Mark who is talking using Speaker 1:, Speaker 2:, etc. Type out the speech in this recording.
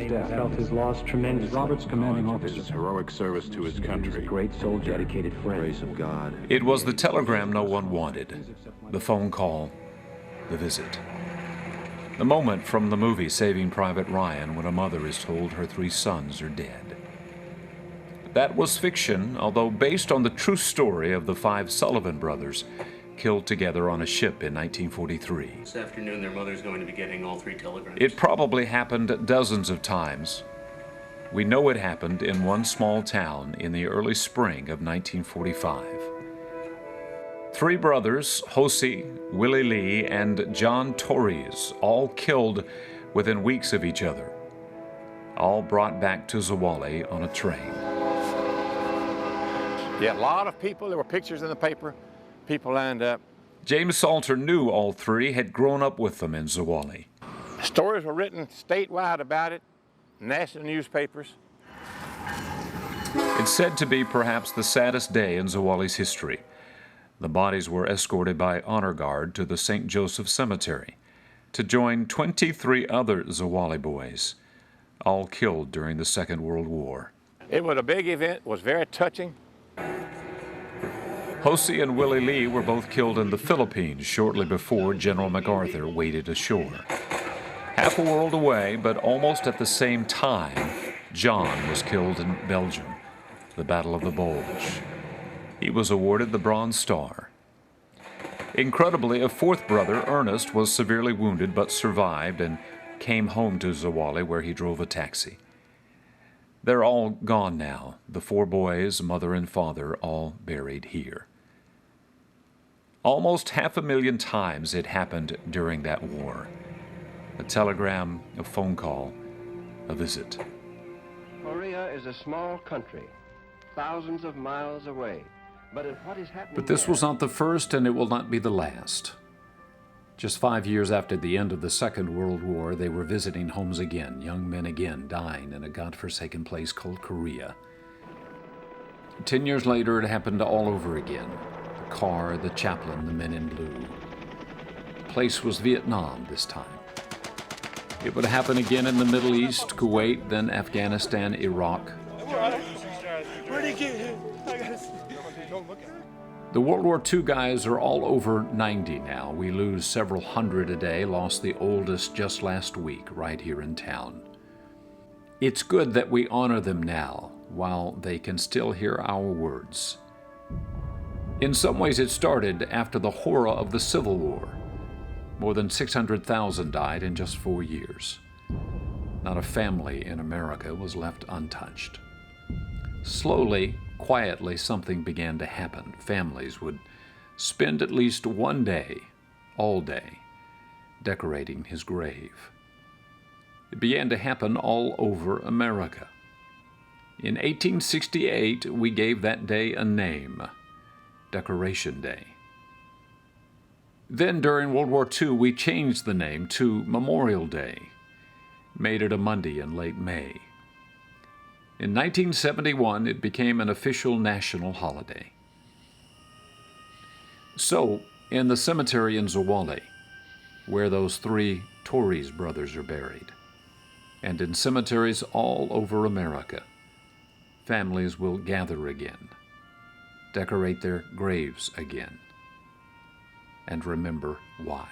Speaker 1: felt his loss tremendous.
Speaker 2: Roberts, commanding officer.
Speaker 3: His heroic service to his
Speaker 1: He was a
Speaker 3: country.
Speaker 1: great soldier, dedicated friend.
Speaker 2: Grace of God.
Speaker 4: It was the telegram no one wanted, the phone call, the visit. The moment from the movie Saving Private Ryan when a mother is told her 3 sons are dead. That was fiction, although based on the true story of the 5 Sullivan brothers killed together on a ship in 1943.
Speaker 5: This afternoon, their mother's going to be getting all 3 telegrams.
Speaker 4: It probably happened dozens of times. We know it happened in one small town in the early spring of 1945. 3 brothers, Hosea, Willie Lee, and John Torres, all killed within weeks of each other, all brought back to Zwolle on a train.
Speaker 6: Yeah, a lot of people. There were pictures in the paper. People lined up.
Speaker 4: James Salter knew all 3, had grown up with them in Zwolle.
Speaker 6: Stories were written statewide about it, national newspapers.
Speaker 4: It's said to be perhaps the saddest day in Zwolle's history. The bodies were escorted by honor guard to the St. Joseph Cemetery to join 23 other Zwolle boys, all killed during the Second World War.
Speaker 6: It was a big event, was very touching.
Speaker 4: Hosea and Willie Lee were both killed in the Philippines shortly before General MacArthur waded ashore. Half a world away, but almost at the same time, John was killed in Belgium, the Battle of the Bulge. He was awarded the Bronze Star. Incredibly, a 4th brother, Ernest, was severely wounded but survived and came home to Zwolle, where he drove a taxi. They're all gone now, the 4 boys, mother and father, all buried here. Almost 500,000 times it happened during that war. A telegram, a phone call, a visit.
Speaker 7: Korea is a small country, thousands of miles away. But
Speaker 4: this was not the first, and it will not be the last. Just 5 years after the end of the Second World War, they were visiting homes again, young men again dying in a godforsaken place called Korea. 10 years later, it happened all over again. The car, the chaplain, the men in blue. The place was Vietnam this time. It would happen again in the Middle East, Kuwait, then Afghanistan, Iraq.
Speaker 8: Where'd he get hit?
Speaker 4: The World War II guys are all over 90 now. We lose several hundred a day, lost the oldest just last week right here in town. It's good that we honor them now, while they can still hear our words. In some ways it started after the horror of the Civil War. More than 600,000 died in just 4 years. Not a family in America was left untouched. Slowly, quietly, something began to happen. Families would spend at least one day, all day, decorating his grave. It began to happen all over America. In 1868, we gave that day a name, Decoration Day. Then during World War II, we changed the name to Memorial Day, made it a Monday in late May. In 1971, it became an official national holiday. So, in the cemetery in Zwolle, where those 3 Torres brothers are buried, and in cemeteries all over America, families will gather again, decorate their graves again, and remember why.